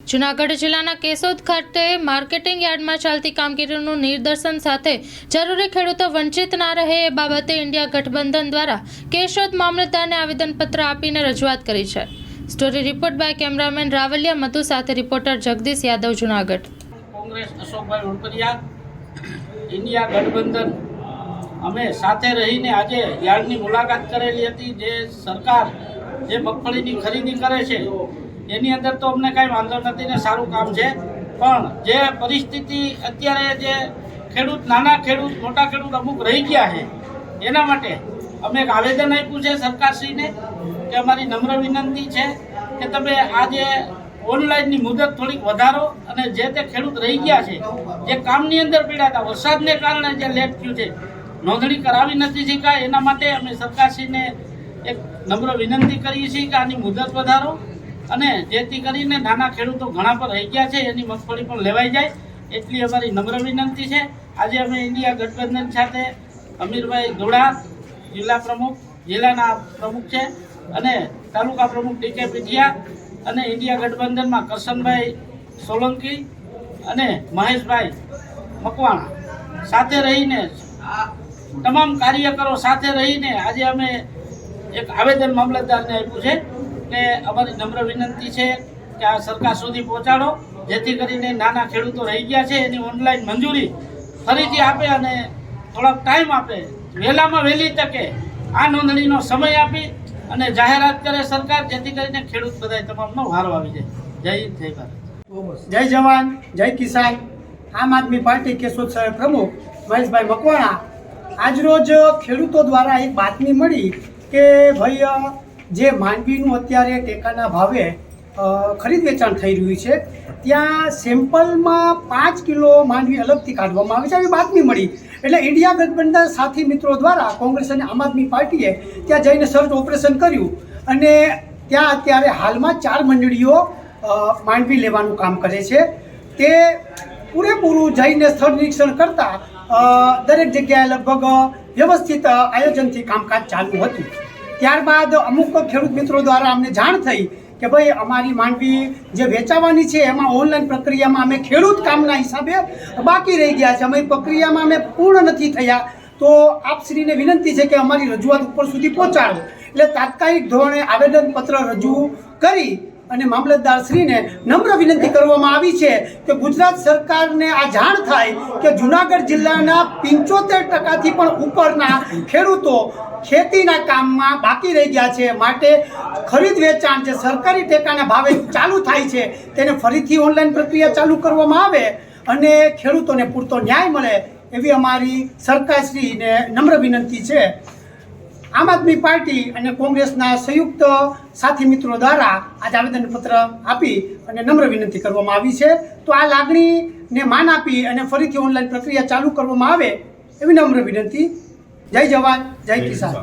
જૂનાગઢ જિલ્લાના કેશોદ ખાતે માર્કેટિંગ યાર્ડમાં ચાલતી કામગીરીનું નિદર્શન સાથે જરૂરી ખેડૂતો વંચિત ના રહે એ બાબતે ઇન્ડિયા ગઠબંધન દ્વારા કેશોદ મામલતદારને આવેદનપત્ર આપીને રજૂઆત કરી છે। Story report by cameraman Ravaliya Madhu સાથે રિપોર્ટર જગદીશ યાદવ, જૂનાગઢ। કોંગ્રેસ અશોકભાઈ ઉણપરિયા ઇન્ડિયા ગઠબંધન અમે સાથે રહીને આજે યાર્ડની મુલાકાત કરેલી હતી। જે સરકાર જે મગફળીની ખરીદી કરે છે એની અંદર તો અમને કાંઈ વાંધો નથી ને સારું કામ છે, પણ જે પરિસ્થિતિ અત્યારે જે ખેડૂત, નાના ખેડૂત, મોટા ખેડૂત અમુક રહી ગયા છે એના માટે અમે એક આવેદન આપ્યું છે સરકારશ્રીને કે અમારી નમ્ર વિનંતી છે કે તમે આ જે ઓનલાઈનની મુદત થોડીક વધારો અને જે તે ખેડૂત રહી ગયા છે, જે કામની અંદર પીડા હતા, વરસાદને કારણે જે લેટ થયું છે, નોંધણી કરાવી નથી શક્યા, એના માટે અમે સરકારશ્રીને એક નમ્ર વિનંતી કરીએ છીએ કે આની મુદત વધારો અને જેથી કરીને નાના ખેડૂતો ઘણા પર રહી ગયા છે એની મગફળી પણ લેવાઈ જાય એટલી અમારી નમ્ર વિનંતી છે। આજે અમે ઇન્ડિયા ગઠબંધન સાથે અમીરભાઈ ધોળા જિલ્લા પ્રમુખ, જિલ્લાના પ્રમુખ છે અને તાલુકા પ્રમુખ ડીકે પીઠિયા અને ઇન્ડિયા ગઠબંધનમાં કરશનભાઈ સોલંકી અને મહેશભાઈ મકવાણા સાથે રહીને તમામ કાર્યકરો સાથે રહીને આજે અમે એક આવેદન મામલતદારને આપ્યું છે કે અમારી નમ્ર વિનંતી છે કે આ સરકાર સુધી પહોંચાડો જેથી કરીને નાના ખેડૂતો રહી ગયા છે એની ઓનલાઈન મંજૂરી ફરીથી આપે અને થોડોક ટાઈમ આપે, વહેલામાં વહેલી તકે આ નોંધણીનો સમય આપી અને જાહેરાત કરે સરકાર, જેથી કરીને ખેડૂત બધા તમામનો વારો આવી જાય। જય હિન્દ, જય ભારત, જય જવાન, જય કિસાન। આમ આદમી પાર્ટી કેશોદ શહેર પ્રમુખ મહેશભાઈ મકવાણા। આજરોજ ખેડૂતો દ્વારા એક બાતમી મળી કે ભાઈ જે માંડવીનું અત્યારે ટેકાના ભાવે ખરીદ વેચાણ થઈ રહ્યું છે ત્યાં સેમ્પલમાં 5 કિલો માંડવી અલગથી કાઢવામાં આવે છે, આવી બાતમી મળી। એટલે ઇન્ડિયા ગઠબંધન સાથી મિત્રો દ્વારા કોંગ્રેસ અને આમ આદમી પાર્ટીએ ત્યાં જઈને સર્ચ ઓપરેશન કર્યું અને ત્યાં અત્યારે હાલમાં 4 મંડળીઓ માંડવી લેવાનું કામ કરે છે। તે પૂરેપૂરું જઈને સ્થળ નિરીક્ષણ કરતાં દરેક જગ્યાએ લગભગ વ્યવસ્થિત આયોજનથી કામકાજ ચાલુ હતું। ત્યારબાદ અમુક ખેડૂત મિત્રો દ્વારા અમને જાણ થઈ કે ભાઈ અમારી માંડવી જે વેચાવાની છે એમાં ઓનલાઈન પ્રક્રિયામાં અમે ખેડૂત કામના હિસાબે બાકી રહી ગયા છે, અમે પ્રક્રિયામાં અમે પૂર્ણ નથી થયા, તો આપશ્રીને વિનંતી છે કે અમારી રજૂઆત ઉપર સુધી પહોંચાડો। એટલે તાત્કાલિક ધોરણે આવેદનપત્ર રજૂ કરી અને મામલતદારશ્રીને નમ્ર વિનંતી કરવામાં આવી છે કે ગુજરાત સરકારને આ જાણ થાય કે જૂનાગઢ જિલ્લાના 75% પણ ઉપરના ખેડૂતો ખેતીના કામમાં બાકી રહી ગયા છે, માટે ખરીદ વેચાણ જે સરકારી ટેકાના ભાવે ચાલુ થાય છે તેને ફરીથી ઓનલાઈન પ્રક્રિયા ચાલુ કરવામાં આવે અને ખેડૂતોને પૂરતો ન્યાય મળે એવી અમારી સરકારશ્રીને નમ્ર વિનંતી છે। આમ આદમી પાર્ટી અને કોંગ્રેસના સંયુક્ત સાથી મિત્રો દ્વારા આજે આવેદનપત્ર આપી અને નમ્ર વિનંતી કરવામાં આવી છે, તો આ લાગણીને માન આપી અને ફરીથી ઓનલાઈન પ્રક્રિયા ચાલુ કરવામાં આવે એવી નમ્ર વિનંતી। જય જવાન, જય કિસાન।